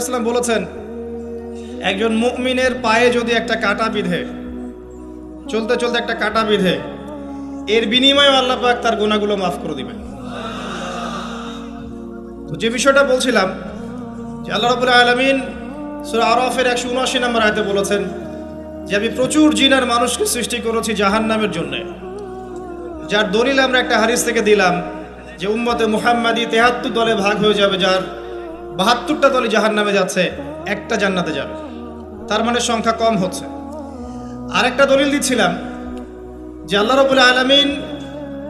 ইসলাম বলেছেন, একজন মুমিনের পায়ে যদি একটা কাঁটা বিঁধে, চলতে চলতে একটা কাঁটা বিঁধে, এর বিনিময়ে আল্লাহ পাক তার গুনাহগুলো মাফ করে দিবেন। তো যে বিষয়টা বলছিলাম যে আল্লাহ রাব্বুল আলামিন সূরা আরাফের 179 নম্বর আয়াতে বলেছেন যে আমি প্রচুর জিন আর মানুষকে সৃষ্টি করেছি জাহান্নামের জন্য, যার দলিল আমরা একটা হাদিস থেকে দিলাম যে উম্মতে মুহাম্মাদি 73 দলে ভাগ হয়ে যাবে, যার 72টা দলই জাহান্নামে যাচ্ছে, একটা জান্নাতে যাবে, তার মানে সংখ্যা কম হচ্ছে। আরেকটা দলিল দিচ্ছিলাম যে আল্লাহ রাব্বুল আলামিন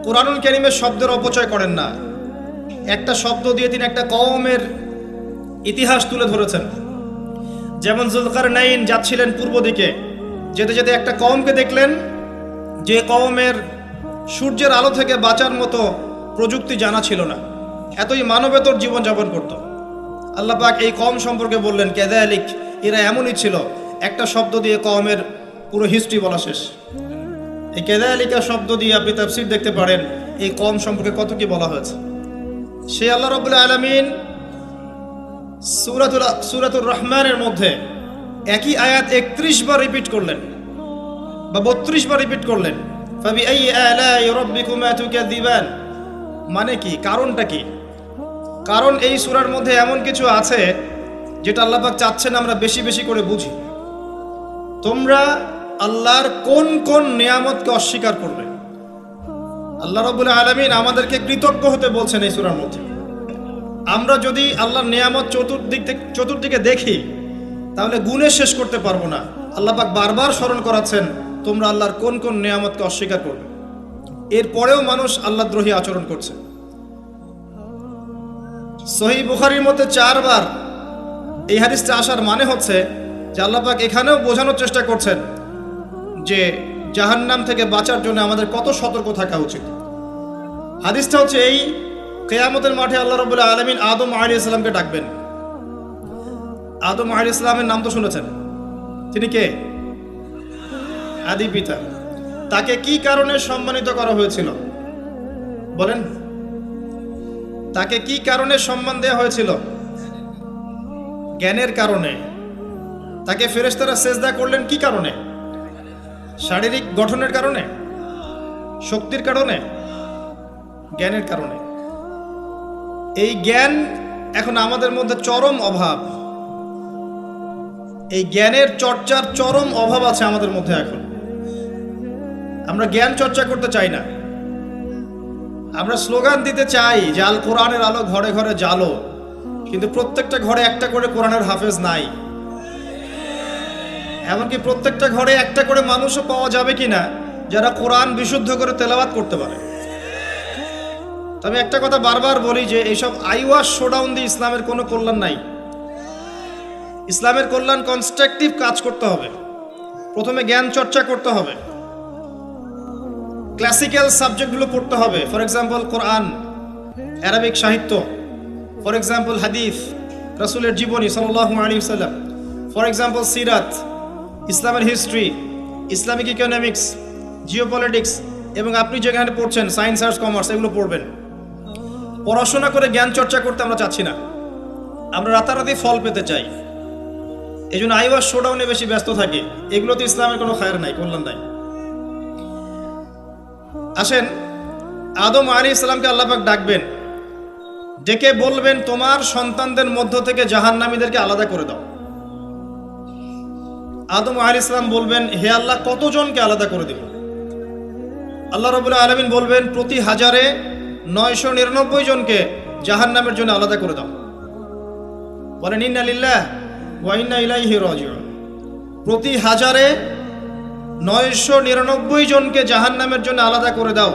কুরআনুল কারীমের শব্দের অপচয় করেন না। একটা শব্দ দিয়ে তিনি একটা কওমের ইতিহাস তুলে ধরেছেন। যেমন যুলকারনাইন যাচ্ছিলেন পূর্ব দিকে, যেতে যেতে একটা কওমকে দেখলেন যে কওমের সূর্যের আলো থেকে বাঁচার মতো প্রযুক্তি জানা ছিল না, এতই মানবেতর জীবনযাপন করত। আল্লাহ পাক এই কওম সম্পর্কে বললেন কাযালিক, এরা এমনই ছিল। একটা শব্দ দিয়ে কওমের পুরো হিস্ট্রি বলা শেষ। এই কাযালিকা শব্দ দিয়ে আপনি তাফসীর দেখতে পারেন এই কওম সম্পর্কে কত কি বলা হয়েছে। সেই আল্লাহ রাব্বুল আলামিন সূরাতুর রহমানের মধ্যে একই আয়াত 31 বার রিপিট করলেন বা 32 বার রিপিট করলেন, ফাবিআইয়ি আলাই রাব্বিকুমা তুকাযিবান। মানে কি, কারণটা কি? কারণ এই সূরার মধ্যে এমন কিছু আছে যেটা আল্লাহ পাক চাচ্ছেন আমরা বেশি বেশি করে বুঝি। তোমরা আল্লাহর কোন কোন নিয়ামতকে অস্বীকার করবে? আল্লাহ রাব্বুল আলামিন আমাদেরকে কৃতজ্ঞ হতে বলছেন এই সূরার মধ্যে। আমরা যদি আল্লাহর নিয়ামত চতুর্দিকে দেখি তাহলে গুণে শেষ করতে পারবো না। আল্লাহ পাক বারবার স্মরণ করাচ্ছেন তোমরা আল্লাহর কোন কোন নিয়ামতকে অস্বীকার করবে। এরপরেও মানুষ আল্লাহদ্রোহী আচরণ করছে। সহিহ বুখারীর মধ্যে 4 বার এই হাদিসটা আসার মানে হচ্ছে যে আল্লাহ পাক এখানেও বোঝানোর চেষ্টা করছেন যে জাহান্নাম থেকে বাঁচার জন্য আমাদের কত সতর্ক থাকা উচিত। হাদিসটা হচ্ছে এই, কিয়ামতের মাঠে আল্লাহ রাব্বুল আলামিন আদম আলাইহিস সালামকে ডাকবেন। আদম আলাইহিস সালামের নাম তো শুনেছেন, তিনি কে? আদি পিতা। তাকে কি কারণে সম্মানিত করা হয়েছিল বলেন? তাকে কি কারণে সম্মান দেওয়া হয়েছিল? জ্ঞানের কারণে। তাকে ফেরেশতারা সেজদা করলেন কি কারণে? শারীরিক গঠনের কারণে, শক্তির কারণে, জ্ঞানের কারণে। এই জ্ঞান এখন আমাদের মধ্যে চরম অভাব। এই জ্ঞানের চর্চার চরম অভাব আছে আমাদের মধ্যে। এখন আমরা জ্ঞান চর্চা করতে চাই না। আমরা স্লোগান দিতে চাই যে আল কোরআনের আলো ঘরে ঘরে জ্বালো, কিন্তু প্রত্যেকটা ঘরে একটা করে কোরআনের হাফেজ নাই। এমনকি প্রত্যেকটা ঘরে একটা করে মানুষও পাওয়া যাবে কিনা যারা কোরআন বিশুদ্ধ করে তেলাওয়াত করতে পারে। তবে একটা কথা বারবার বলি যে এইসব আইওয়াশ শোডাউন দিয়ে ইসলামের কোনো কল্যাণ নাই। ইসলামের কল্যাণ কনস্ট্রাকটিভ কাজ করতে হবে। প্রথমে জ্ঞান চর্চা করতে হবে, ক্লাসিক্যাল সাবজেক্টগুলো পড়তে হবে। ফর এক্সাম্পল কোরআন, আরবিক সাহিত্য, ফর এক্সাম্পল হাদিস, রাসূলের জীবনী সাল্লাল্লাহু আলাইহি ওয়াসাল্লাম, ফর এক্সাম্পল সিরাত, ইসলামের হিস্ট্রি, ইসলামিক ইকোনমিক্স, জিওপলিটিক্স, এবং আপনি যেখানে পড়ছেন সায়েন্স, আর্টস, কমার্স, এগুলো পড়বেন। পড়াশোনা করে জ্ঞান চর্চা করতে আমরা চাচ্ছি না, আমরা রাতারাতি ফল পেতে চাই। এই জন্য আইওয়াশ শোডাউনে বেশি ব্যস্ত থাকি। এগুলোতে ইসলামের কোনো খায়ের নাই, কল্যাণ নাই। আসেন, আদম আলাইহিস সালামকে আল্লাহ পাক ডাকবেন, ডেকে বলবেন তোমার সন্তানদের মধ্য থেকে জাহান্নামীদেরকে আলাদা করে দাও। আদম আলাইহিস সালাম বলবেন হে আল্লাহ কতজনকে আলাদা করে দেব? আল্লাহ রাব্বুল আলামিন বলবেন প্রতি 1000-এ 999 জনকে জাহান্নামের জন্য আলাদা করে দাও। বলেন ইন্না লিল্লাহ ওয়া ইন্না ইলাইহি রাজিউন। প্রতি 1000-এ 999 জনকে জাহান্নামের জন্য আলাদা করে দাও।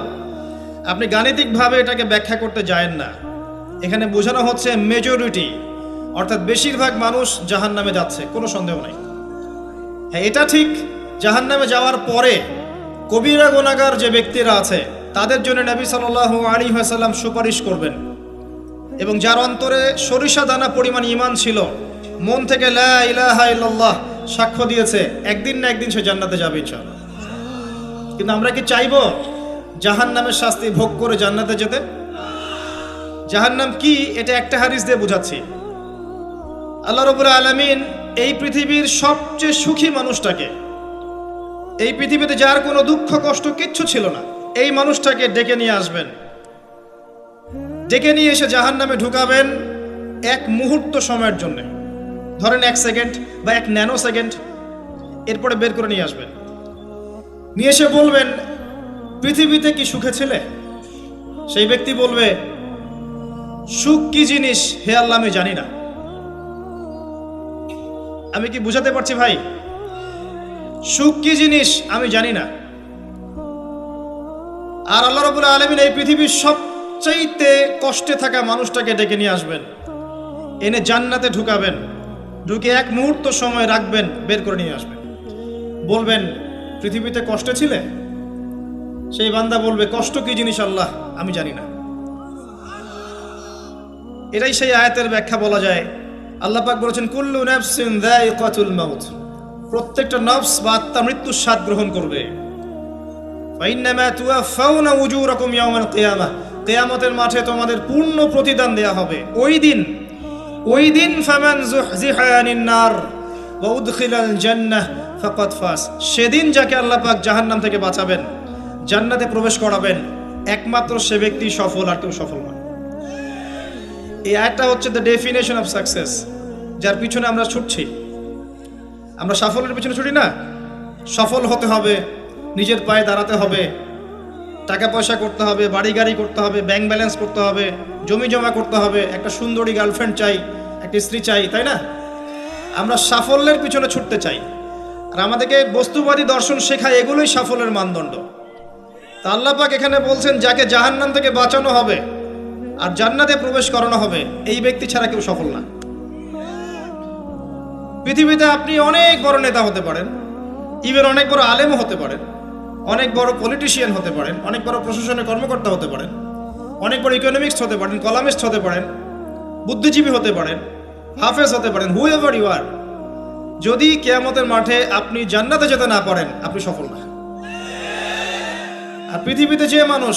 আপনি গাণিতিকভাবে এটাকে ব্যাখ্যা করতে যায়েন না। এখানে বোঝানো হচ্ছে মেজরিটি, অর্থাৎ বেশিরভাগ মানুষ জাহান্নামে যাচ্ছে, কোনো সন্দেহ নাই। হ্যাঁ, এটা ঠিক, জাহান্নামে যাওয়ার পরে কবিরা গুনাহগার যে ব্যক্তিরা আছে তাদের জন্য নবী সাল্লাল্লাহু আলাইহি ওয়াসাল্লাম সুপারিশ করবেন, এবং যার অন্তরে সরিষা দানা পরিমাণ ঈমান ছিল, মন থেকে লা ইলাহা ইল্লাল্লাহ সাক্ষ্য দিয়েছে, একদিন না একদিন সে জান্নাতে যাবে ইনশাআল্লাহ। কিন্তু আমরা কি চাইবো জাহান্নামের শাস্তি ভোগ করে জান্নাতে যেতে? জাহান্নাম কি এটা একটা হাদিস দিয়ে বুঝাচ্ছি। আল্লাহ রাব্বুল আলামিন এই পৃথিবীর সবচেয়ে সুখী মানুষটাকে, এই পৃথিবীতে যার কোনো দুঃখ কষ্ট কিচ্ছু ছিল না, এই মানুষটাকে ডেকে নিয়ে আসবেন। ডেকে নিয়ে এসে জাহান্নামে ঢুকাবেন এক মুহূর্ত সময়ের জন্য, ধরেন 1 সেকেন্ড বা 1 ন্যানো সেকেন্ড। এরপরে বের করে নিয়ে আসবেন, নিয়ে এসে বলবেন পৃথিবীতে কি সুখে ছিলে? সেই ব্যক্তি বলবে সুখ কি জিনিস হে আল্লাহ আমি জানি না। আমি কি বুঝাতে পারছি ভাই? সুখ কি জিনিস আমি জানি না। আর আল্লাহ রাব্বুল আলামিন এই পৃথিবীর সবচাইতে কষ্টে থাকা মানুষটাকে ডেকে নিয়ে আসবেন, এনে জান্নাতে ঢুকাবেন, ঢুকে 1 মুহূর্ত সময় রাখবেন, বের করে নিয়ে আসবেন। বলবেন পৃথিবীতে কষ্টে ছিলে? সেই বান্দা বলবে কষ্ট কি জিনিস আল্লাহ আমি জানি না। এটাই সেই আয়াতের ব্যাখ্যা বলা যায়। আল্লাহ পাক বলেছেন কুল্লু নাফসিন যায়িকাতুল মাউত, প্রত্যেকটা নফস বা আত্মা মৃত্যুর স্বাদ গ্রহণ করবে। ফাইন্নামা তুওয়াফাউনা উজুরাকুম ইয়াওমাল কিয়ামাহ, কিয়ামতের মাঠে তোমাদের পূর্ণ প্রতিদান দেয়া হবে। ওই দিন ফামান যুহজিহা আনিন নার ওয়া উদখিলাল জান্নাহ ফাকাদ ফাজ, সেদিন যাকে আল্লাহ পাক জাহান্নাম থেকে বাঁচাবেন, জান্নাতে প্রবেশ করাবেন, একমাত্র সে ব্যক্তি সফল, আর কেউ সফল নয়। এই আয়াতটা হচ্ছে দ্য ডেফিনেশন অফ সাকসেস, যার পিছনে আমরা ছুটছি। আমরা সাফল্যের পিছনে ছুটি না। সফল হতে হবে, নিজের পায়ে দাঁড়াতে হবে, টাকা পয়সা করতে হবে, বাড়ি গাড়ি করতে হবে, ব্যাংক ব্যালেন্স করতে হবে, জমি জমা করতে হবে, একটা সুন্দরী গার্লফ্রেন্ড চাই, একটা স্ত্রী চাই, তাই না? আমরা সাফল্যের পিছনে ছুটতে চাই, আর আমাদেরকে বস্তুবাদী দর্শন শেখায় এগুলোই সাফল্যের মানদণ্ড। তা আল্লাহ পাক এখানে বলছেন যাকে জাহান্নাম থেকে বাঁচানো হবে আর জান্নাতে প্রবেশ করানো হবে, এই ব্যক্তি ছাড়া কেউ সফল না। পৃথিবীতে আপনি অনেক বড় নেতা হতে পারেন, ইভেন অনেক বড় আলেমও হতে পারেন, অনেক বড় পলিটিশিয়ান হতে পারেন, অনেক বড় প্রশাসনের কর্মকর্তা হতে পারেন, অনেক বড় ইকোনমিক্স হতে পারেন, কলামিস্ট হতে পারেন, বুদ্ধিজীবী হতে পারেন, হাফেজ হতে পারেন, হুএভার ইউ আর, যদি কিয়ামতের মাঠে আপনি জান্নাতে যেতে না পারেন, আপনি সফল না। আর পৃথিবীতে যে মানুষ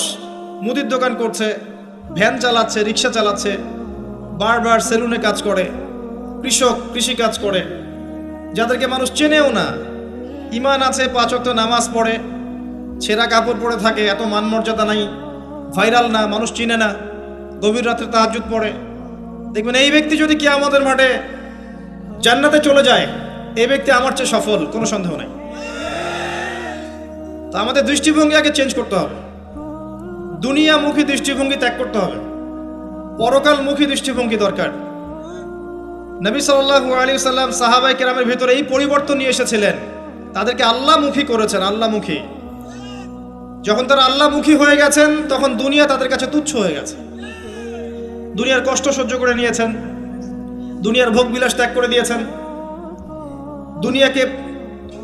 মুদির দোকান করছে, ভ্যান চালাচ্ছে, রিক্সা চালাচ্ছে, বারবার সেলুনে কাজ করে, কৃষক কৃষি কাজ করে, যাদেরকে মানুষ চেনেও না, ইমান আছে, 5 ওয়াক্ত নামাজ পড়ে, ছেঁড়া কাপড় পরে থাকে, এত মান মর্যাদা নাই, ভাইরাল না, মানুষ চিনে না, গভীর রাত্রে তাহাজ্জুদ পড়ে, দেখবেন এই ব্যক্তি যদি কিয়ামতের মাঠে জান্নাতে চলে যায়, এই ব্যক্তি আমার চেয়ে সফল, কোনো সন্দেহ নাই। তা আমাদের দৃষ্টিভঙ্গি আগে চেঞ্জ করতে হবে, দুনিয়ামুখী দৃষ্টিভঙ্গি ত্যাগ করতে হবে, পরকালমুখী দৃষ্টিভঙ্গি দরকার। নবী সাল্লাল্লাহু আলাইহি ওয়াসাল্লাম সাহাবায়ে কেরামের ভিতরে এই পরিবর্তন নিয়ে এসেছিলেন, তাদেরকে আল্লাহমুখী করেছেন, আল্লাহমুখী। যখন তারা আল্লাহমুখী হয়ে গেছেন, তখন দুনিয়া তাদের কাছে তুচ্ছ হয়ে গেছে। দুনিয়ার কষ্ট সহ্য করে নিয়েছেন, দুনিয়ার ভোগ বিলাস ত্যাগ করে দিয়েছেন, দুনিয়াকে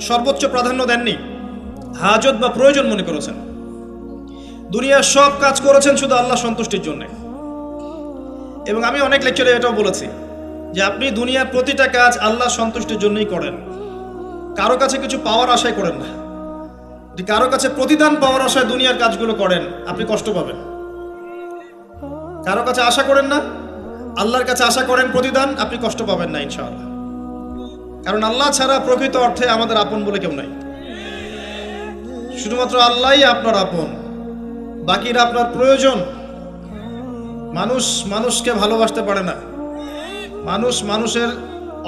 সর্বোচ্চ প্রাধান্য দেননি, হাজত বা প্রয়োজন মনে করেছেন। দুনিয়ার সব কাজ করেছেন শুধু আল্লাহ সন্তুষ্টির জন্য। এবং আমি অনেক লেকচারে এটাও বলেছি যে আপনি দুনিয়ার প্রতিটা কাজ আল্লাহ সন্তুষ্টির জন্যই করেন, কারো কাছে কিছু পাওয়ার আশায় করেন না। যদি কারো কাছে প্রতিদান পাওয়ার আশায় দুনিয়ার কাজগুলো করেন, আপনি কষ্ট পাবেন। কারো কাছে আশা করেন না, আল্লাহর কাছে আশা করেন প্রতিদান, আপনি কষ্ট পাবেন না ইনশাআল্লাহ। কারণ আল্লাহ ছাড়া প্রকৃত অর্থে আমাদের আপন বলে কেউ নাই, শুধুমাত্র আল্লাহই আপনার আপন, বাকিরা আপনার প্রয়োজন। মানুষ মানুষকে ভালোবাসতে পারে না, মানুষ মানুষের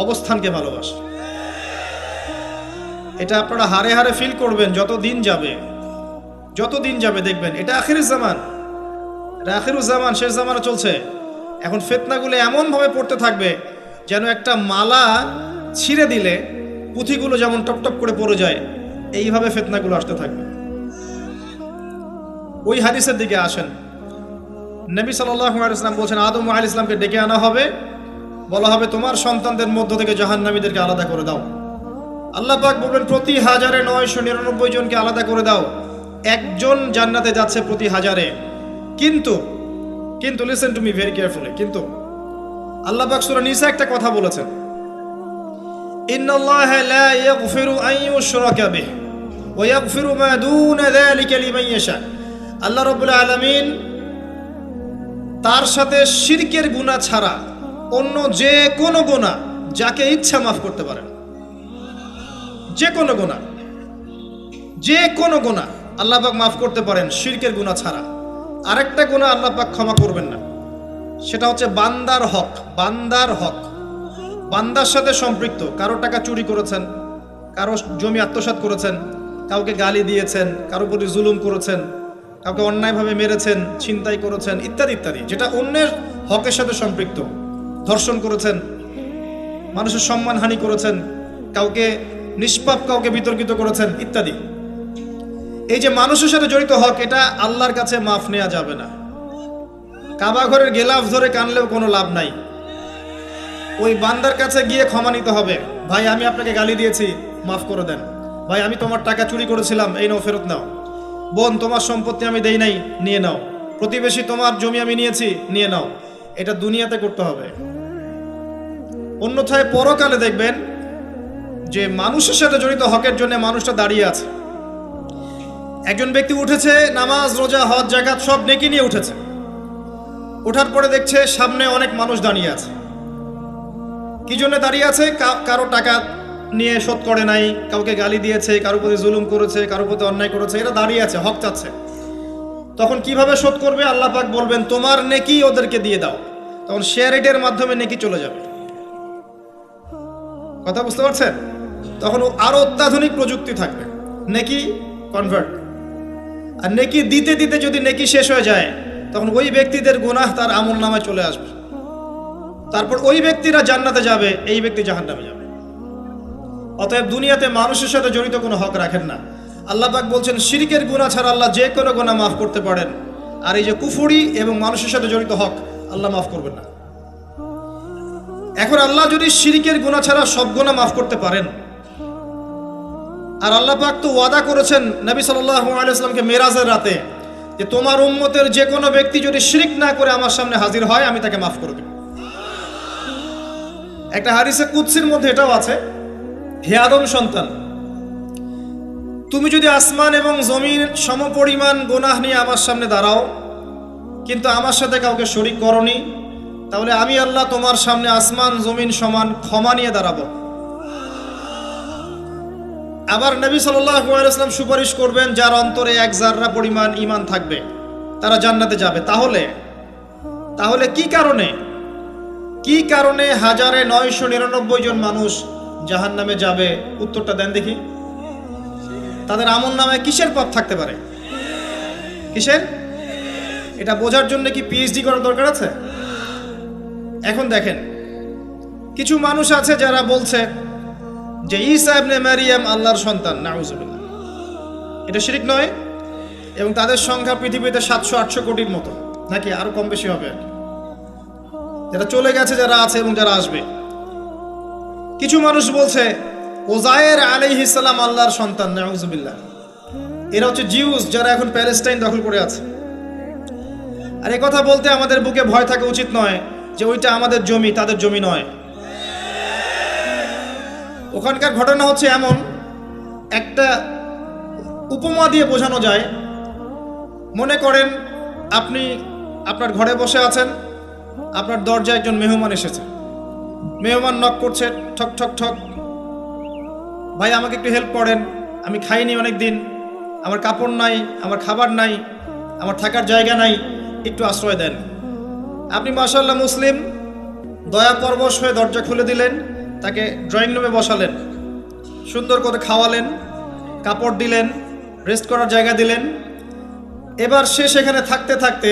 অবস্থানকে ভালোবাসে। এটা আপনারা হারে হারে ফিল করবেন যত দিন যাবে দেখবেন এটা আখিরুজ জামান, শেষ জামানা চলছে। এখন ফিতনাগুলো এমন ভাবে পড়তে থাকবে যেন একটা মালা ছিঁড়ে দিলে পুঁথিগুলো যেমন টপটপ করে পড়ে যায়, এইভাবে ফিতনাগুলো আসতে থাকবে। ওই হাদিসের দিকে আসেন। নবী সাল্লাল্লাহু আলাইহি ওয়াসাল্লাম বলেছেন আদম আলাইহিস সালামকে ডেকে আনা হবে, বলা হবে তোমার সন্তানদের মধ্য থেকে জাহান্নামীদেরকে আলাদা করে দাও। আল্লাহ পাক বলবেন প্রতি 1999 জনকে আলাদা করে দাও, একজন জান্নাতে যাচ্ছে প্রতি 1000-এ। কিন্তু listen to me very carefully, কিন্তু আল্লাহ পাক সূরা নিসা একটা কথা বলেছেন, ইন্নাল্লাহা লা ইয়াগফিরু আন ইউশরাকা বিহি ওয়া ইয়াগফিরু মা দুনা যালিকা লিমান ইয়াশা। আল্লাহ রাব্বুল আলামিন তার সাথে শিরকের গুনাহ ছাড়া অন্য যে কোনো গুনাহ যাকে ইচ্ছা মাফ করতে পারেন। যে কোনো গুনাহ, যে কোনো গুনাহ আল্লাহ পাক মাফ করতে পারেন, শিরকের গুনাহ ছাড়া। আরেকটা গুনাহ আল্লাহ পাক ক্ষমা করবেন না, সেটা হচ্ছে বান্দার হক। বান্দার হক বান্দার সাথে সম্পৃক্ত। কারো টাকা চুরি করেছেন, কারো জমি আত্মসাৎ করেছেন, কাউকে গালি দিয়েছেন, কারো প্রতি জুলুম করেছেন, কাউকে অন্যায়ভাবে মেরেছেন, ছিনতাই করেছেন, ইত্যাদি ইত্যাদি, যেটা অন্যের হকের সাথে সম্পৃক্ত। ধর্ষণ করেছেন, মানুষের সম্মানহানি করেছেন, কাউকে নিষ্পাপ কাউকে বিতর্কিত করেছেন, ইত্যাদি। এই যে মানুষের সাথে জড়িত হক, এটা আল্লাহর কাছে মাফ নেওয়া যাবে না। কাবা ঘরের গেলাফ ধরে কানলেও কোনো লাভ নাই। ওই বান্দার কাছে গিয়ে ক্ষমা নিতে হবে। ভাই, আমি আপনাকে গালি দিয়েছি, মাফ করে দেন। ভাই, আমি তোমার টাকা চুরি করেছিলাম, এই নাও, ফেরত নাও। বোন, তোমার সম্পত্তি আমি দেই নাই, নিয়ে নাও। প্রতিবেশী, তোমার জমি আমি নিয়েছি, নিয়ে নাও। এটা দুনিয়াতে করতে হবে। অন্যথায় পরকালে দেখবেন যে মানুষের সাথে জড়িত হকের জন্য মানুষটা দাঁড়িয়ে আছে। একজন ব্যক্তি উঠেছে, নামাজ, রোজা, হজ, যাকাত সব নেকি নিয়ে উঠেছে। ওঠার পরে দেখছে সামনে অনেক মানুষ দাঁড়িয়ে আছে। কি জন্য দাঁড়িয়ে আছে? কারো টাকা নিয়ে শোধ করে নাই, কাউকে গালি দিয়েছে, কারো প্রতি জুলুম করেছে, কারো প্রতি অন্যায় করেছে, এরা দাঁড়িয়ে আছে, হক চাচ্ছে। তখন কিভাবে শোধ করবে? আল্লাহ পাক বলবেন, তোমার নেকি ওদেরকে দিয়ে দাও। তখন শেয়ার রেটের মাধ্যমে নেকি চলে যাবে। কথা বুঝতে পারছেন? তখন আরো অত্যাধুনিক প্রযুক্তি থাকবে, নেকি কনভার্ট। আর নেকি দিতে দিতে যদি নেকি শেষ হয়ে যায়, তখন ওই ব্যক্তিদের গুনাহ তার আমল নামায় চলে আসবে। তারপর ওই ব্যক্তিরা জান্নাতে যাবে, এই ব্যক্তি জাহান্নামে যাবে। অতএব দুনিয়াতে মানুষের সাথে জড়িত কোনো হক রাখেন না। আল্লাহ পাক বলছেন, শিরকের গুনাহ ছাড়া আল্লাহ যে কোনো গুনাহ মাফ করতে পারেন। আর এই যে কুফরি এবং মানুষের সাথে জড়িত হক, আল্লাহ মাফ করবেন না। এখন আল্লাহ যদি শিরকের গুনাহ ছাড়া সব গুনাহ মাফ করতে পারেন, আর আল্লাহ পাক তো ওয়াদা করেছেন নবী সাল্লাল্লাহু আলাইহি ওয়াসাল্লামকে মেরাজের রাতে, যে তোমার উম্মতের যে কোনো ব্যক্তি যদি শিরক না করে আমার সামনে হাজির হয়, আমি তাকে মাফ করে দেব। একটা হাদিসে কুদসির মধ্যে এটাও আছে, হে আদম সন্তান, তুমি যদি আসমান এবং জমিন সমপরিমাণ গুনাহ নিয়ে আমার সামনে দাঁড়াও, কিন্তু আমার সাথে কাউকে শরীক করনি, তাহলে আমি আল্লাহ তোমার সামনে আসমান জমিন সমান ক্ষমা নিয়ে দাঁড়াবো। আবার নবী সাল্লাল্লাহু আলাইহি ওয়াসাল্লাম সুপারিশ করবেন, যার অন্তরে এক জাররা পরিমাণ ঈমান থাকবে, তারা জান্নাতে যাবে। তাহলে কি কারণে 1999 জন মানুষ জাহান্নামে যাবে? উত্তরটা দেন দেখি। তাদের আমল নামে কিসের পাপ থাকতে পারে? কিসের? এটা বোঝার জন্য কি পিএইচডি করার দরকার আছে? এখন দেখেন, কিছু মানুষ আছে যারা বলছে যে ঈসা ইবনে মারিয়াম আল্লাহর সন্তান। নাউজুবিল্লাহ। এটা শিরক নয়? এবং তাদের সংখ্যা পৃথিবীতে 700-800 কোটির মতো, নাকি আরো কম বেশি হবে? যারা চলে গেছে, যারা আছে এবং যারা আসবে। কিছু মানুষ বলছে ওজায়ের আলাইহিস সালাম আল্লাহর সন্তান। নাউজুবিল্লাহ। এরা হচ্ছে জিউস, যারা এখন প্যালেস্টাইন দখল করে আছে। আর এই কথা বলতে আমাদের বুকে ভয় থাকা উচিত নয় যে ওইটা আমাদের জমি, তাদের জমি নয়। ওখানকার ঘটনা হচ্ছে এমন, একটা উপমা দিয়ে বোঝানো যায়। মনে করেন আপনি আপনার ঘরে বসে আছেন, আপনার দরজায় একজন মেহমান এসেছে। মেহমান নক করছে, ঠক ঠক ঠক। ভাই, আমাকে একটু হেল্প করেন, আমি খাইনি অনেক দিন, আমার কাপড় নাই, আমার খাবার নাই, আমার থাকার জায়গা নাই, একটু আশ্রয় দেন। আপনি মাশাআল্লাহ মুসলিম, দয়া পরবশ হয়ে দরজা খুলে দিলেন, তাকে ড্রয়িং রুমে বসালেন, সুন্দর করে খাওয়ালেন, কাপড় দিলেন, রেস্ট করার জায়গা দিলেন। এবার সে সেখানে থাকতে থাকতে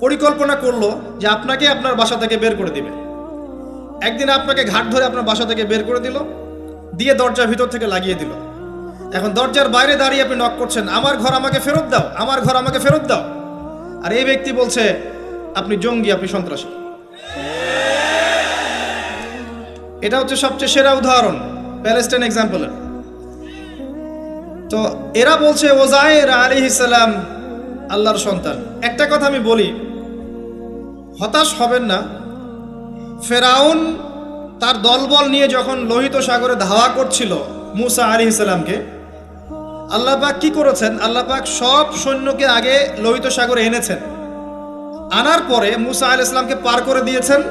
পরিকল্পনা করলো যে আপনাকে আপনার বাসা থেকে বের করে দিবে। একদিন আপনাকে ঘাট ধরে আপনার বাসা থেকে বের করে দিল, দিয়ে দরজার ভিতর থেকে লাগিয়ে দিল। এখন দরজার বাইরে দাঁড়িয়ে আপনি নক করছেন, আমার ঘর আমাকে ফেরত দাও, আমার ঘর আমাকে ফেরত দাও। আর এই ব্যক্তি বলছে আপনি জঙ্গি, আপনি সন্ত্রাসী। এটা হচ্ছে সবচেয়ে সেরা উদাহরণ প্যালেস্টাইন এক্সাম্পলের। তো এরা বলছে ওজায়ের আলাইহিস সালাম আল্লাহর সন্তান। একটা কথা আমি বলি, হতাশ হবেন না। ফেরাউন তার দলবল নিয়ে যখন লোহিত সাগরে ধাওয়া করছিল মুসা আলাইহিস সালামকে, আল্লাহ পাক কি করেছেন? আল্লাহ পাক সব সৈন্যকে আগে লোহিত সাগরে এনেছেন, আনার পরে মুসা আলাইহিস সালামকে পার করে দিয়েছেন।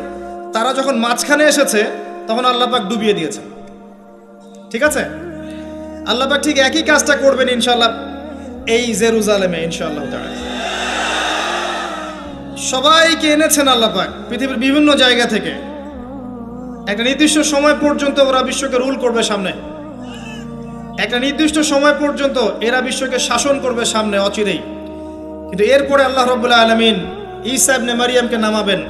তারা যখন মাঝখানে এসেছে, তখন আল্লাহ পাক ডুবিয়ে দিয়েছেন। ঠিক আছে, আল্লাহ পাক ঠিক একই কাজটা করবেন ইনশাআল্লাহ এই জেরুজালেমে ইনশাআল্লাহ তাআলা। সবাইকে এনেছেন আল্লাহ পাক পৃথিবীর বিভিন্ন জায়গা থেকে। একটা নির্দিষ্ট সময় পর্যন্ত ওরা বিশ্বকে রুল করবে সামনে, একটা নির্দিষ্ট সময় পর্যন্ত এরা বিশ্বকে শাসন করবে সামনে অচিরেই। কিন্তু এরপরে আল্লাহ রাব্বুল আলামিন ঈসা ইবনে মারিয়ামকে নামাবেন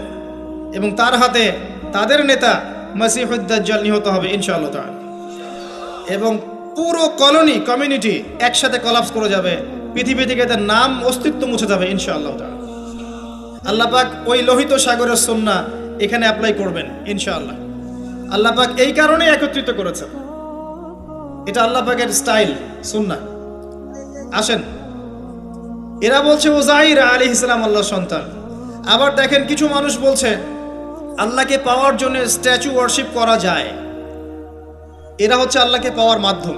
এবং তার হাতে তাদের নেতা মাসিহুদ দাজ্জাল নিহত হবে ইনশাআল্লাহ তাআলা। এবং পুরো কমিউনিটি একসাথে কলাপস করে যাবে, পৃথিবী থেকে তার নাম অস্তিত্ব মুছে যাবে ইনশাআল্লাহ তাআলা। আল্লাহ পাক ওই লোহিত সাগরের সুন্নাহ এখানে অ্যাপ্লাই করবেন ইনশাআল্লাহ। আল্লাহ পাক এই কারণে একত্রিত করেছেন, এটা আল্লাহ পাকের স্টাইল সুন্নাহ। আসেন, এরা বলছে উযাইর আলাইহিস সালাম আল্লাহর সন্তান। আবার দেখেন কিছু মানুষ বলছে আল্লাহকে পাওয়ার জন্য স্ট্যাচু ওয়ার্শিপ করা যায়, এরা হচ্ছে আল্লাহকে পাওয়ার মাধ্যম।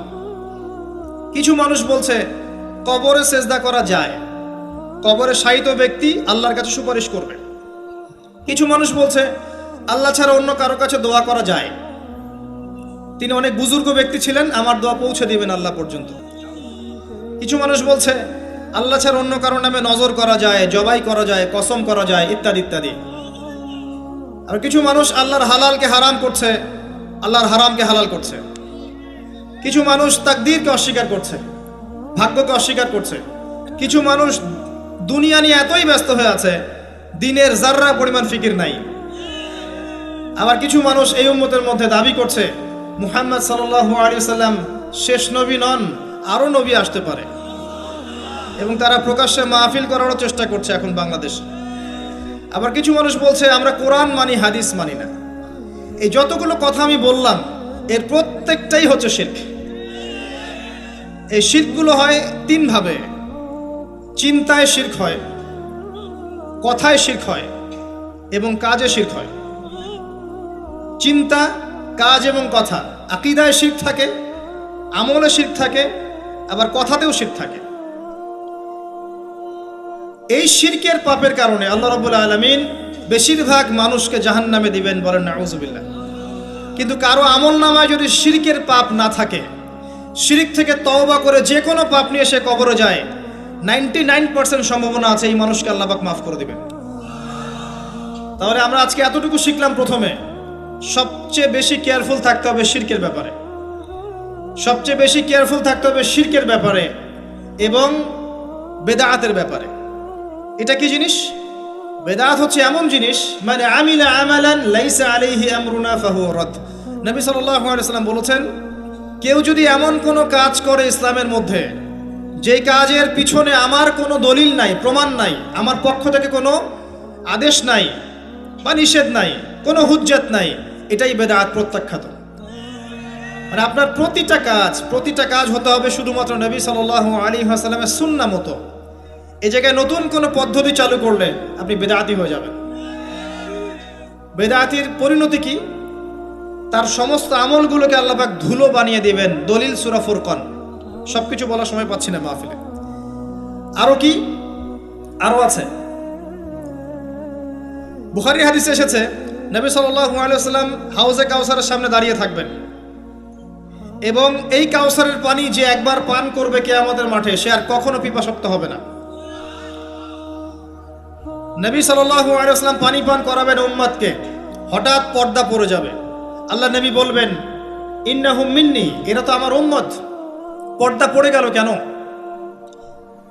কিছু মানুষ বলছে কবরে সেজদা করা যায়, কবরে শায়িত ব্যক্তি আল্লাহর কাছে সুপারিশ করবে। কিছু মানুষ বলছে আল্লাহ ছাড়া অন্য কারো কাছে দোয়া করা যায়, তিনি অনেক বুজুর্গ ব্যক্তি ছিলেন, আমার দোয়া পৌঁছে দিবেন আল্লাহ পর্যন্ত। কিছু মানুষ বলছে আল্লাহ ছাড়া অন্য কারো নামে নজর করা যায়, জবাই করা যায়, কসম করা যায়, ইত্যাদি ইত্যাদি। আর কিছু মানুষ আল্লাহর হালালকে হারাম করছে, আল্লাহর হারামকে হালাল করছে। কিছু মানুষ তাকদীরকে অস্বীকার করছে, ভাগ্যকে অস্বীকার করছে। কিছু মানুষ দুনিয়া নিয়ে এতই ব্যস্ত হয়ে আছে দিনের জাররা পরিমাণ ফিকির নাই। আবার কিছু মানুষ এই উম্মতের মধ্যে দাবি করছে মুহাম্মদ সাল্লাল্লাহু আলাইহি ওয়াসাল্লাম শেষ নবী নন, আরো নবী আসতে পারে, এবং তারা প্রকাশ্যে মাহফিল করারও চেষ্টা করছে এখন বাংলাদেশে। আবার কিছু মানুষ বলছে আমরা কোরআন মানি, হাদিস মানি না। এই যতগুলো কথা আমি বললাম এর প্রত্যেকটাই হচ্ছে শিরক। এই শিরকগুলো হয় তিন ভাবে: চিন্তায় শিরক হয়, কথায় শিরক হয় এবং কাজে শিরক হয়। চিন্তা, কাজ এবং কথা, আকীদায় শিরক থাকে, আমলে শিরক থাকে, আবার কথাতেও শিরক থাকে। এই শিরকের পাপের কারণে আল্লাহ রাব্বুল আলামিন বেশিরভাগ মানুষকে জাহান্নামে দিবেন, বলেন নাউযুবিল্লাহ। কিন্তু কারো আমল নামায় যদি শিরকের পাপ না থাকে, শিরক থেকে তওবা করে যে কোনো পাপ নিয়ে সে কবরে যায়, 99% সম্ভাবনা আছে এই মানুষকে আল্লাহ পাক মাফ করে দিবেন। তাহলে আমরা আজকে এতটুকু শিখলাম, প্রথমে সবচেয়ে বেশি কেয়ারফুল থাকতে হবে শিরকের ব্যাপারে, সবচেয়ে বেশি কেয়ারফুল থাকতে হবে শিরকের ব্যাপারে এবং বেদাআতের ব্যাপারে। এটা কি জিনিস? বেদাত হচ্ছে এমন জিনিস, মানে আমিলা আমালান লাইসা আলাইহি আমরুনা ফাহুয়া রাদ। নবী সাল্লাল্লাহু আলাইহি ওয়াসাল্লাম বলেছেন, কেউ যদি এমন কোনো কাজ করে ইসলামের মধ্যে যে কাজের পিছনে আমার কোনো দলিল নাই, প্রমাণ নাই, আমার পক্ষ থেকে কোনো আদেশ নাই বা নিষেধ নাই, কোনো হুজ্জত নাই, এটাই বেদাত, প্রত্যাখ্যাত। মানে আপনার প্রতিটা কাজ হতে হবে শুধুমাত্র নবী সাল্লাল্লাহু আলাইহি ওয়াসাল্লামের সুন্নাহ মতো। এই জায়গায় নতুন কোনো পদ্ধতি চালু করলে আপনি বেদাতি হয়ে যাবেন। বেদাতির পরিণতি কি? তার সমস্ত আমলগুলোকে আল্লাহ পাক ধুলো বানিয়ে দিবেন। দলিল সূরা ফুরকান, সবকিছু বলার সময় পাচ্ছি না মাহফিলে। আরো কি? আরো আছে। বুখারী হাদিসে এসেছে নবী সাল্লাল্লাহু আলাইহি ওয়াসাল্লাম হাউজে কাউসারের সামনে দাঁড়িয়ে থাকবেন এবং এই কাউসারের পানি যে একবার পান করবে কিয়ামতের মাঠে, সে আর কখনো পিপাসার্ত হবে না। নবী সাল্লাল্লাহু আলাইহি ওয়াসাল্লাম পানি পান করাবেন উম্মতকে, হঠাৎ পর্দা পড়ে যাবে। আল্লাহ নবী বলবেন ইন্নাহুম মিন্নি, এরা তো আমার উম্মত। পর্দা পড়ে গেল কেন?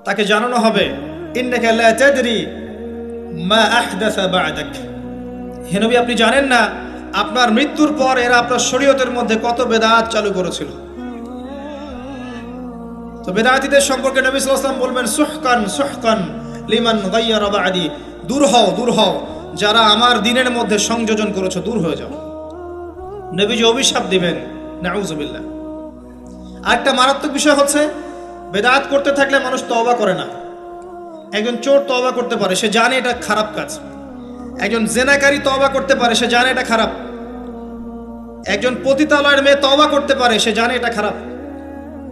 তাকে জানানো হবে ইন্নাকা লা তাদরি মা আহদাসা বা'দাক, হে নবী আপনি জানেন না আপনার মৃত্যুর পর এরা আপনার শরীয়তের মধ্যে কত বেদাত চালু করেছিল। তো বেদাতীদের সম্পর্কে নবী সাল্লাল্লাহু আলাইহি ওয়াসাল্লাম বলবেন সুহকান সুহকান লিমান গায়্যারা বা'দি, দূর হও যারা আমার দ্বীনের মধ্যে সংযোজন করেছো, দূর হয়ে যাও। নবীজি অভিশাপ দিবেন, নাউযুবিল্লাহ। আরেকটা মারাত্মক বিষয় হচ্ছে বেদাত করতে থাকলে মানুষ তওবা করে না। একজন চোর তওবা করতে পারে, সে জানে এটা খারাপ কাজ। একজন জেনাকারী তওবা করতে পারে, সে জানে এটা খারাপ। একজন পতিতালয়ের মেয়ে তওবা করতে পারে, সে জানে এটা খারাপ।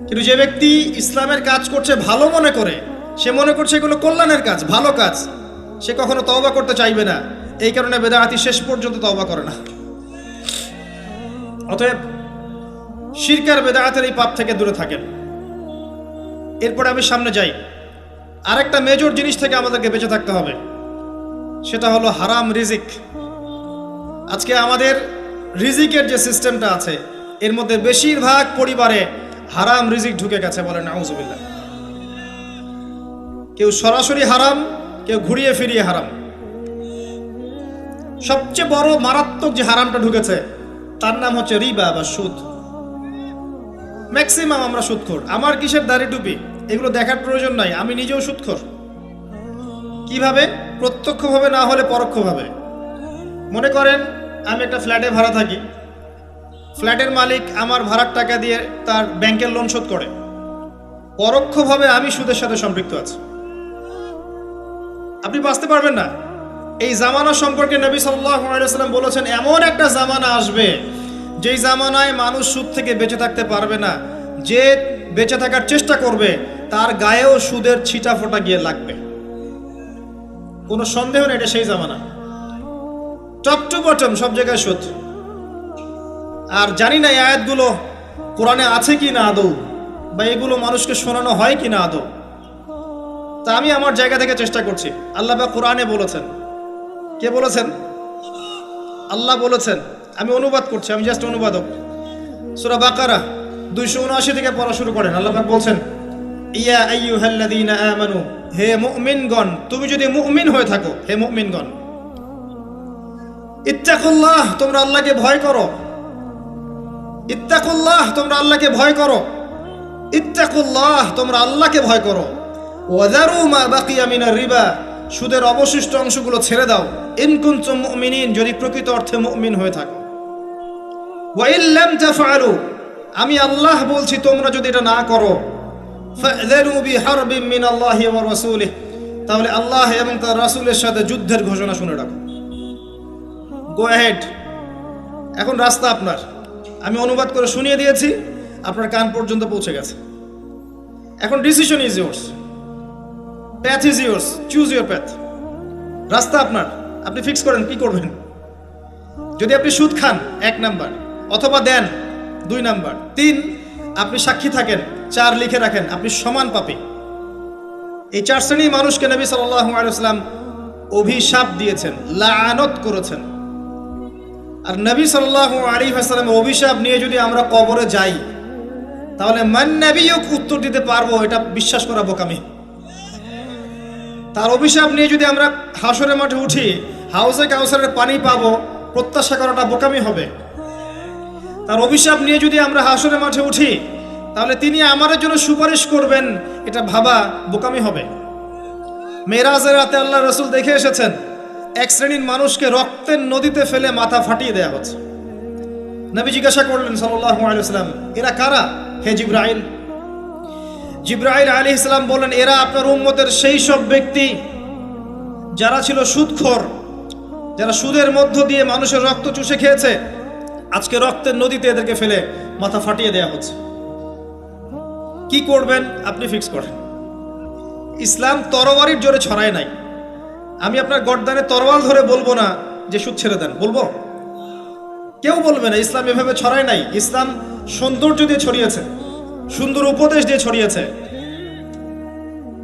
কিন্তু যে ব্যক্তি ইসলামের কাজ করছে ভালো মনে করে, সে মনে করছে এগুলো কল্যাণের কাজ, ভালো কাজ, সে কখনো তওবা করতে চাইবে না। এই কারণে বেদাতি শেষ পর্যন্ত তওবা করে না। অতএব শিরক আর বেদাতের এই পাপ থেকে দূরে থাকেন। এরপরে আমি সামনে যাই। আরেকটা মেজর জিনিস থেকে আমাদেরকে বেঁচে থাকতে হবে, সেটা হলো হারাম রিজিক। আজকে আমাদের রিজিকের যে সিস্টেমটা আছে, এর মধ্যে বেশিরভাগ পরিবারে হারাম রিজিক ঢুকে গেছে, বলেন নাউজুবিল্লাহ। কেউ সরাসরি হারাম, কেউ ঘুরিয়ে ফিরিয়ে হারাম। সবচেয়ে বড় মারাত্মক যে হারামটা ঢুকেছে তার নাম হচ্ছে রিবা বা সুদ। ম্যাক্সিমাম আমরা সুদখোর। আমার কিসের দাড়ি টুপি এগুলো দেখার প্রয়োজন নাই, আমি নিজেও সুদখোর। কিভাবে? প্রত্যক্ষভাবে না হলে পরোক্ষভাবে। মনে করেন আমি একটা ফ্ল্যাটে ভাড়া থাকি, ফ্ল্যাটের মালিক আমার ভাড়ার টাকা দিয়ে তার ব্যাংকের লোন শোধ করে, পরোক্ষভাবে আমি সুদের সাথে সম্পৃক্ত আছি। আপনি বাঁচতে পারবেন না। এই জামানা সম্পর্কে নবী সাল্লাল্লাহু আলাইহি ওয়াসাল্লাম বলেছেন, এমন একটা জামানা আসবে যেই জামানায় মানুষ সুদ থেকে বেঁচে থাকতে পারবে না। যে বেঁচে থাকার চেষ্টা করবে তার গায়েও সুদের ছিটা ফোটা গিয়ে লাগবে, কোনো সন্দেহ নেই, এটা সেই জামানা। টপ টু বটম সব জায়গায় সুদ। আর জানি না এই আয়াতগুলো কোরআনে আছে কি না আদৌ, বা এগুলো মানুষকে শোনানো হয় কি না আদৌ। তা আমি আমার জায়গা থেকে চেষ্টা করছি। আল্লাহ পাক কোরআনে বলেছেন। কে বলেছেন? আল্লাহ বলেছেন। আমি অনুবাদ করছি, আমি জাস্ট অনুবাদক। সূরা বাকারা 279 থেকে পড়া শুরু করেন। আল্লাহ পাক বলছেন, ইয়া আইয়ুহাল্লাযীনা আমানু, হে মুমিনগণ, তুমি যদি মুমিন হয়ে থাকো, হে মুমিনগণ, ইত্তাকুল্লাহ, তোমরা আল্লাহকে ভয় করো। ইত্তাকুল্লাহ, তোমরা আল্লাহকে ভয় করো। ইত্তাকুল্লাহ, তোমরা আল্লাহকে ভয় করো। ওয়াযারু মা বাকিয়া মিনার রিবা, সুদের অবশিষ্ট অংশগুলো ছেড়ে দাও। ইন কুনতুম মুমিনিন, যদি প্রকৃত অর্থে মুমিন হয়ে থাকো। ওয়া ইন লাম তাফআলু, আমি আল্লাহ বলছি তোমরা যদি এটা না করো, ফাযরু বিহারবিন মিনাল্লাহি ওয়া রাসূলিহি, তাহলে আল্লাহ এবং তার রাসূলের সাথে যুদ্ধের ঘোষণা শুনে রাখো। গো অ্যাহেড, এখন রাস্তা আপনার। আমি অনুবাদ করে শুনিয়ে দিয়েছি, আপনার কান পর্যন্ত পৌঁছে গেছে। এখন decision is yours, path is yours, choose your path. রাস্তা আপনার, আপনি ফিক্স করেন কি করবেন। যদি আপনি সুদ খান 1 নাম্বার, অথবা দেন 2 নাম্বার, 3 আপনি সাক্ষী থাকেন, 4 লিখে রাখেন, আপনি সমান পাপী। এই 4 শ্রেণীর মানুষকে নবী সাল্লাল্লাহু আলাইহি ওয়াসাল্লাম অভিশাপ দিয়েছেন, লাআনত করেছেন। আর নবী সাল্লাল্লাহু আলাইহি ওয়াসাল্লাম অভিশাপ নিয়ে যদি আমরা কবরে যাই, তাহলে মান নবিয়ুক উত্তর দিতে পারবো, এটা বিশ্বাস করা বোকামি। তার অভিশাপ নিয়ে যদি আমরা হাসরের মাঠে উঠি, হাউজে কাউসারের পানি পাবো, প্রত্যাশা করাটা বোকামি হবে। তার অভিশাপ নিয়ে যদি আমরা হাসরের মাঠে উঠি, তাহলে তিনি আমাদের জন্য সুপারিশ করবেন, এটা ভাবা বোকামি হবে। মেরাজের রাতে আল্লাহ রাসূল দেখে এসেছেন, 1 শ্রেণীর মানুষকে রক্তের নদীতে ফেলে মাথা ফাটিয়ে দেয়া হচ্ছে। নবী জিজ্ঞাসা করলেন সাল্লাল্লাহু আলাইহি ওয়াসাল্লাম, এরা কারা হে জিবরাইল? জিবরাইল আলাইহিস সালাম বলেন, এরা আপনার উম্মতের সেই সব ব্যক্তি যারা ছিল সুদখোর, যারা সুদের মধ্য দিয়ে মানুষের রক্ত চুষে খেয়েছে। আজকে রক্তের নদীতে এদেরকে ফেলে মাথা ফাটিয়ে দেয়া হচ্ছে। কি করবেন আপনি ফিক্স করেন। ইসলাম তরবারির জোরে ছড়ায় নাই। আমি আপনার গর্দানে তরোয়াল ধরে বলবো না যে সুদ ছেড়ে দেন, বলবো? কেউ বলবে না। ইসলাম এভাবে ছড়ায় নাই। ইসলাম সৌন্দর্য দিয়ে ছড়িয়েছে, সুন্দর উপদেশ দিয়ে ছড়িয়েছে।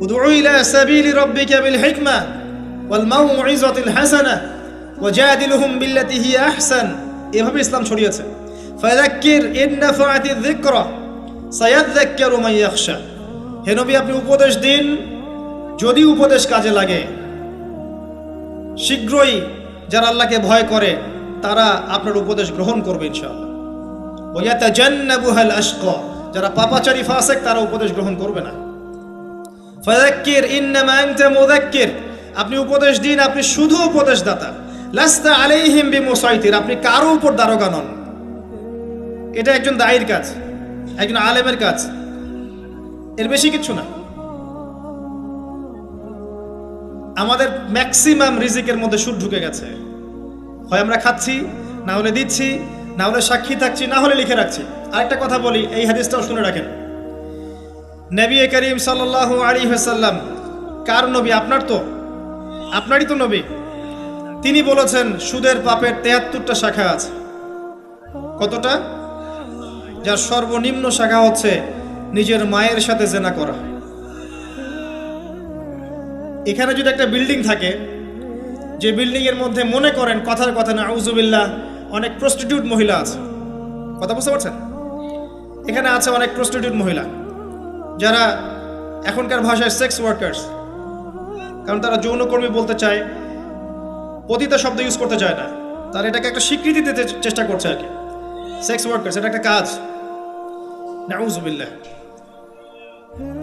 উদউ ইলা সাবিলি রাব্বিকা বিল হিকমা ওয়াল মাউইযাতিল হাসানাহ ওয়াজাদিলহুম বিল্লাতি হিয়া আহসান, এভাবে ইসলাম ছড়িয়েছে। ফাযাক্কির ইন নাফাআতিয যিকরা সায়াযাক্কারু মান ইয়াখশা, হে নবী আপনি উপদেশ দিন, যদি উপদেশ কাজে লাগে শীঘ্রই যারা আল্লাহকে ভয় করে তারা আপনার উপদেশ গ্রহণ করবে ইনশাআল্লাহ। ওয়া ইয়াতাজান্নাবুহাল আশকা, যারা পাপাচারী ফাসিক তারা উপদেশ গ্রহণ করবে না। ফাযাক্কির ইন্নামা আনতা মুযাক্কির, আপনি উপদেশ দিন, আপনি শুধু উপদেশদাতা। লাস্তা আলাইহিম বিমুসাইতির, আপনি কারো উপর দারোগা নন। এটা একজন দায়ীর কাজ, একজন আলেমের কাজ, এর বেশি কিছু না। আমাদের ম্যাক্সিমাম রিজিকের মধ্যে সুদ ঢুকে গেছে। হয় আমরা খাচ্ছি, না হলে দিচ্ছি, না হলে সাক্ষী থাকছি, না হলে লিখে রাখছি। আরেকটা কথা বলি, এই হাদিসটাও শুনে রাখেন। নবী করিম সাল্লাল্লাহু আলাইহি ওয়াসাল্লাম কার নবী? আপনার তো, আপনারই তো নবী। তিনি বলেছেন সুদের পাপের 73টা শাখা আছে। কতটা? যার সর্বনিম্ন শাখা হচ্ছে নিজের মায়ের সাথে জেনা করা। এখানে যদি একটা বিল্ডিং থাকে, যে বিল্ডিং এর মধ্যে মনে করেন কথার কথা না আউযুবিল্লাহ অনেক প্রস্টিটিউট মহিলা আছে, কথা বুঝতে পারছেন? এখানে আছে অনেক প্রস্টিটিউট মহিলা যারা এখনকার ভাষায় সেক্স ওয়ার্কার্স, কারণ তারা যৌনকর্মী বলতে চায়, পতিতা শব্দ ইউজ করতে চায় না, তারা এটাকে একটা স্বীকৃতি দিতে চেষ্টা করছে আর কি। সেক্স ওয়ার্কার্স এটা একটা কাজ, নাউযুবিল্লাহ।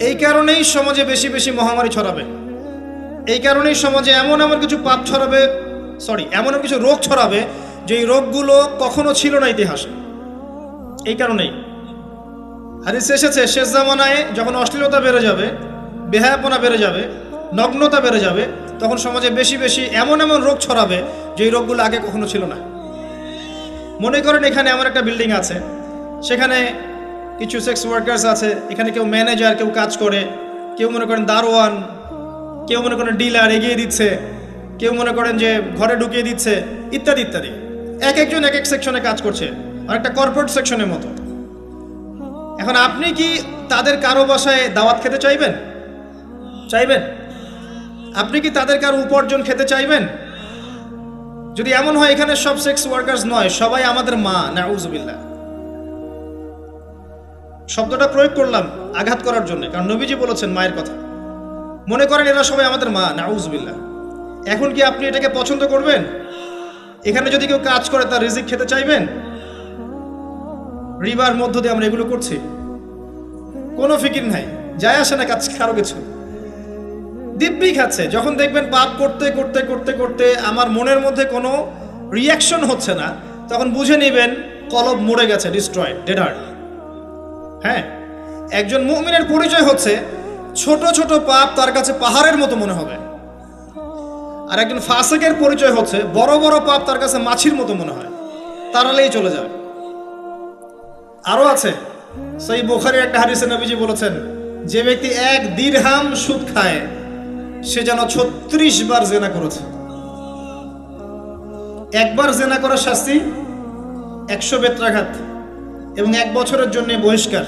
এই কারণেই সমাজে বেশি বেশি মহামারী ছড়াবে, এই কারণেই সমাজে এমন এমন কিছু পাপ ছড়াবে, এমন এমন কিছু রোগ ছড়াবে যে এই রোগগুলো কখনো ছিল না ইতিহাসে। এই কারণেই হাদিসে এসেছে শেষ জামানায় যখন অশ্লীলতা বেড়ে যাবে, বেহায়াপনা বেড়ে যাবে, নগ্নতা বেড়ে যাবে, তখন সমাজে বেশি বেশি এমন এমন রোগ ছড়াবে যে এই রোগগুলো আগে কখনো ছিল না। মনে করেন এখানে এমন একটা বিল্ডিং আছে, সেখানে কিছু সেক্স ওয়ার্কার্স আছে, এখানে কেউ ম্যানেজার, কেউ কাজ করে, কেউ মনে করেন দারোয়ান, কেউ মনে করেন ডিলার এগিয়ে দিচ্ছে, কেউ মনে করেন যে ঘরে ঢুকিয়ে দিচ্ছে, ইত্যাদি ইত্যাদি। এক একজন এক এক সেকশনে কাজ করছে, আর একটা কর্পোরেট সেকশনের মতো। এখন আপনি কি তাদের কারো বাসায় দাওয়াত খেতে চাইবেন? আপনি কি তাদের কারো উপার্জন খেতে চাইবেন? যদি এমন হয় এখানে সব সেক্স ওয়ার্কার্স নয়, সবাই আমাদের মা, নাউযুবিল্লাহ। শব্দটা প্রয়োগ করলাম আঘাত করার জন্য, কারণ নবীজি বলেছেন মায়ের কথা। মনে করেন এরা সবাই আমাদের মা, নাউযুবিল্লাহ। এখন কি আপনি এটাকে পছন্দ করবেন? এখানে যদি কেউ কাজ করে তার রিজিক খেতে চাইবেন? রিবার মধ্য দিয়ে আমরা এগুলো করছি, কোনো ফিকির নাই, যায় আসে না কাজ কারো কিছু, দিব্যি খাচ্ছে। যখন দেখবেন পাপ করতে করতে করতে করতে আমার মনের মধ্যে কোনো রিয়াকশন হচ্ছে না, তখন বুঝে নেবেন কলব মরে গেছে, ডিস্ট্রয়েড, ডেড হার্ট। হ্যাঁ, একজন মুমিনের পরিচয় হচ্ছে ছোট ছোট পাপ তার কাছে পাহাড়ের মতো মনে হবে, আর একজন ফাসিকের পরিচয় হচ্ছে বড় বড় পাপ তার কাছে মাছির মতো মনে হয়, তাড়ালেই চলে যাবে। আরো আছে, সহিহ বুখারীর একটা হাদিসে নবীজি বলেছেন, যে ব্যক্তি 1 দিরহাম সুদ খায় সে যেন 36 বার জেনা করেছে। একবার জেনা করার শাস্তি 100 বেত্রাঘাত এবং 1 বছরের জন্য বহিষ্কার,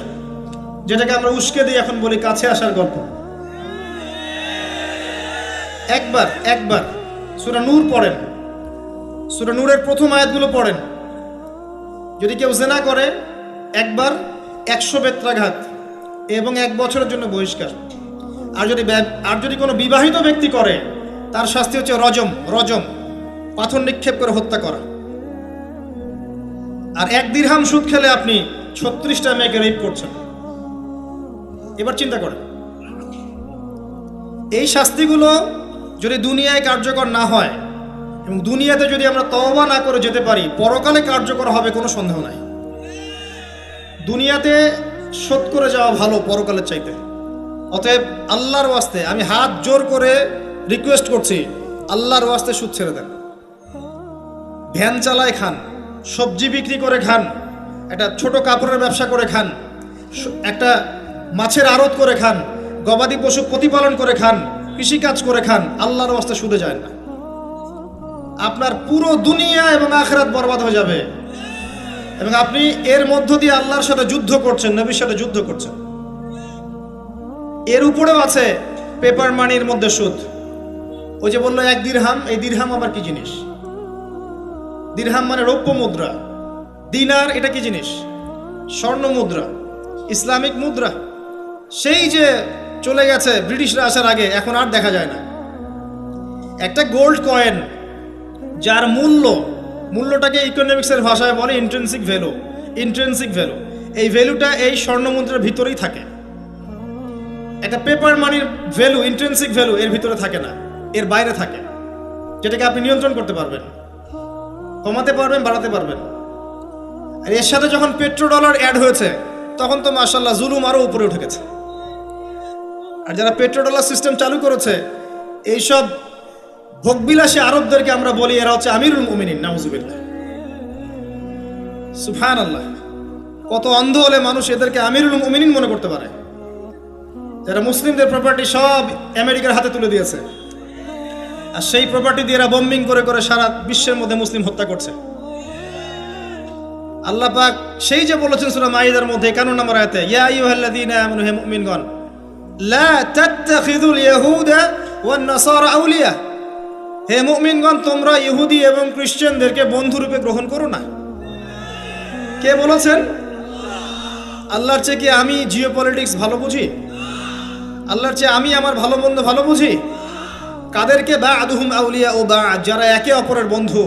যেটাকে আমরা উস্কে দিই এখন বলি কাছে আসার গল্প। একবার সূরা নূর পড়েন, সূরা নূরের প্রথম আয়াতগুলো পড়েন। যদি কেউ জেনা করে একবার 100 বেত্রাঘাত এবং 1 বছরের জন্য বহিষ্কার। আর যদি কোনো বিবাহিত ব্যক্তি করে তার শাস্তি হচ্ছে রজম, পাথর নিক্ষেপ করে হত্যা করা। আর 1 দিরহাম সুদ খেলে আপনি 36টা মেয়েকে রেপ করছেন। এবার চিন্তা করেন, এই শাস্তিগুলো যদি দুনিয়ায় কার্যকর না হয় এবং দুনিয়াতে যদি আমরা তওবা না করে যেতে পারি, পরকালে কার্যকর হবে কোনো সন্দেহ নাই। দুনিয়াতে শোধ করে যাওয়া ভালো পরকালের চাইতে। অতএব আল্লাহর ওয়াস্তে আমি হাত জোর করে রিকোয়েস্ট করছি, আল্লাহর ওয়াস্তে সুদ ছেড়ে দেন। ভ্যান চালায় খান, সবজি বিক্রি করে খান, একটা ছোট কাপড়ের ব্যবসা করে খান, একটা মাছের আড়ত করে খান, গবাদি পশু প্রতিপালন করে খান, কৃষিকাজ করে খান, আল্লাহর ওয়াস্তে সুদে যায় না। আপনার পুরো দুনিয়া এবং আখিরাত বরবাদ হয়ে যাবে এবং আপনি এর মধ্য দিয়ে আল্লাহর সাথে যুদ্ধ করছেন, নবীর সাথে যুদ্ধ করছেন। এর উপরেও আছে পেপার মানির মধ্যে সুদ। ওই যে বললো 1 দিরহাম, এই দিরহাম আবার কি জিনিস? দিরহাম মানে রৌপ্য মুদ্রা, দিনার এটা কি জিনিস? স্বর্ণ মুদ্রা, ইসলামিক মুদ্রা। সেই যে চলে গেছে ব্রিটিশরা আসার আগে, এখন আর দেখা যায় না। একটা গোল্ড কয়েন যার মূল্যটাকে ইকোনমিক্সের ভাষায় বলে ইন্ট্রিনসিক ভ্যালু। এই ভ্যালুটা এই স্বর্ণ মুদ্রার ভিতরেই থাকে। একটা পেপার মানির ভ্যালু, ইন্ট্রিনসিক ভ্যালু এর ভিতরে থাকে না, এর বাইরে থাকে, যেটাকে আপনি নিয়ন্ত্রণ করতে পারবেন, কমাতে পারবেন, বাড়াতে পারবেন। আর এর সাথে যখন পেট্রো ডলার অ্যাড হয়েছে তখন তো মাশাআল্লাহ জুলুম আরো উপরে উঠে গেছে। আর যারা পেট্রো ডলার সিস্টেম চালু করেছে, এইসব ভোগবিলাসী আরবদেরকে আমরা বলি এরা হচ্ছে আমিরুল মুমিনিন, নাউযুবিল্লাহ, সুবহানাল্লাহ। কত অন্ধ হলে মানুষ এদেরকে আমিরুল মুমিনিন মনে করতে পারে, যারা মুসলিমদের প্রপার্টি সব আমেরিকার হাতে তুলে দিয়েছে, আর সেই প্রপার্টি দিয়ে এরা বম্বিং করে করে সারা বিশ্বের মধ্যে মুসলিম হত্যা করছে। আল্লাহ পাক সেই যে বলেছেন সূরা মাইদার মধ্যে 51 নম্বর আয়াতে, ইয়া আইয়ুহাল্লাযীনা আমানু, হে মুমিনগণ, লা তাত্তাখিযুল ইয়াহুদা ওয়ান নাসারা আউলিয়া, হে মুমিনগণ তোমরা ইহুদি এবং খ্রিস্টানদেরকে বন্ধুরূপে গ্রহণ করো না। কে বলেছেন? আল্লাহর চেয়ে কি আমি জিওপলিটিক্স ভালো বুঝি? আল্লাহর চেয়ে আমি আমার ভালো মন্দ ভালো বুঝি? কাদেরকে বা'দুহুম আউলিয়া ও বা'দ, যারা একে অপরের বন্ধু।